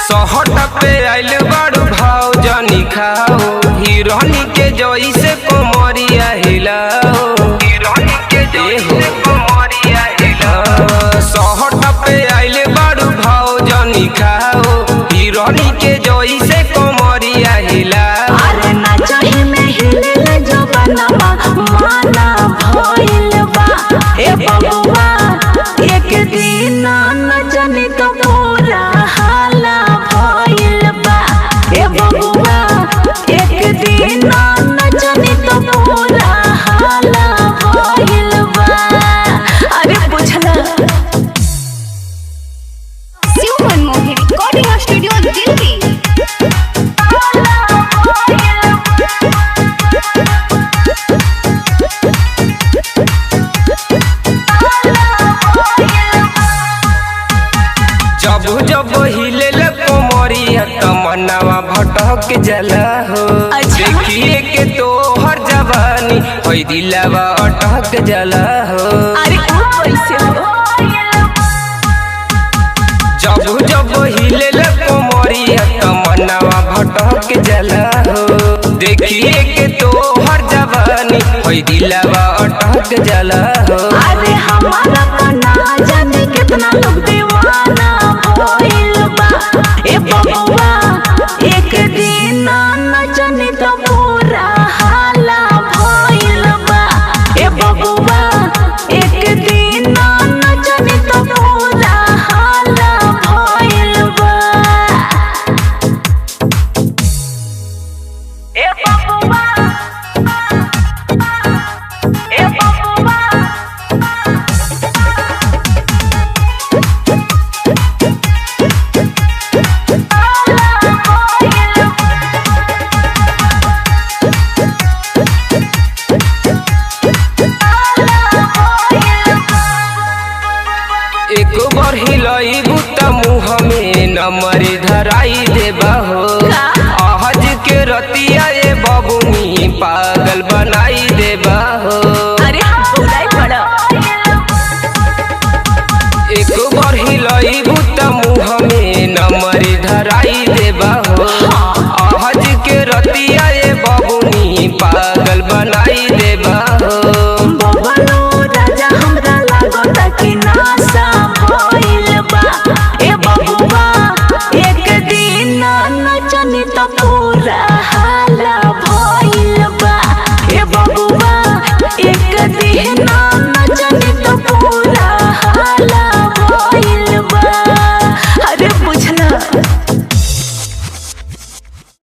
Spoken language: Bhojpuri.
सहट पे आइल बाड़ू भाव जानी खाओ हिरोनी के जैसे कोमरिया हिलाओ हिरोनी के जैसे कोमरिया हिलाओ। सहट पे आइल बाड़ू भाव जानी खाओ हिरोनी के जैसे कोमरिया हिलाओ। अरे नाचही में हिले जो बनवा माना भइल बा ए बबुआ एक दिन नचनी तो पूरा हाला भइल बा ए बबुआ एक दिन नचनी तो पूरा हाला भइल बा। अरे बुझला शिव मनमोहन रिकॉर्डिंग स्टूडियो दिल्ली। जब जब हिले कोमरिया तमन्नावा भटक जला हो। अच्छा। देखिए के तो हर जवानी होई दिलवा अटक जला हो। अरे ओ कैसे हो जब जब हिले कोमरिया तमन्नावा भटक जला हो। देखिए के तो हर जवानी होई दिलवा अटक जला हो। अरे हमारा ना जाने कितना लोग दीवाना भइल बा ए बबुआ एक दिन नचनी तो पूरा हाला भइल बा ए बबुआ एक दिन नचनी तो पूरा हाला भइल बा ए बबुआ ए बबुआ। एक बार हिलाई बुता मुँह में नमर धराई देबा हो। आहज के रतिया ये बबुनी पागल बनाई देबा हो। अरे हम बुलाई पड़ा एक बार हिलाई बुता मुँह में नमर धराई देबा हो। आहज के रतिया ये बबुनी पागल बनाई देबा हो।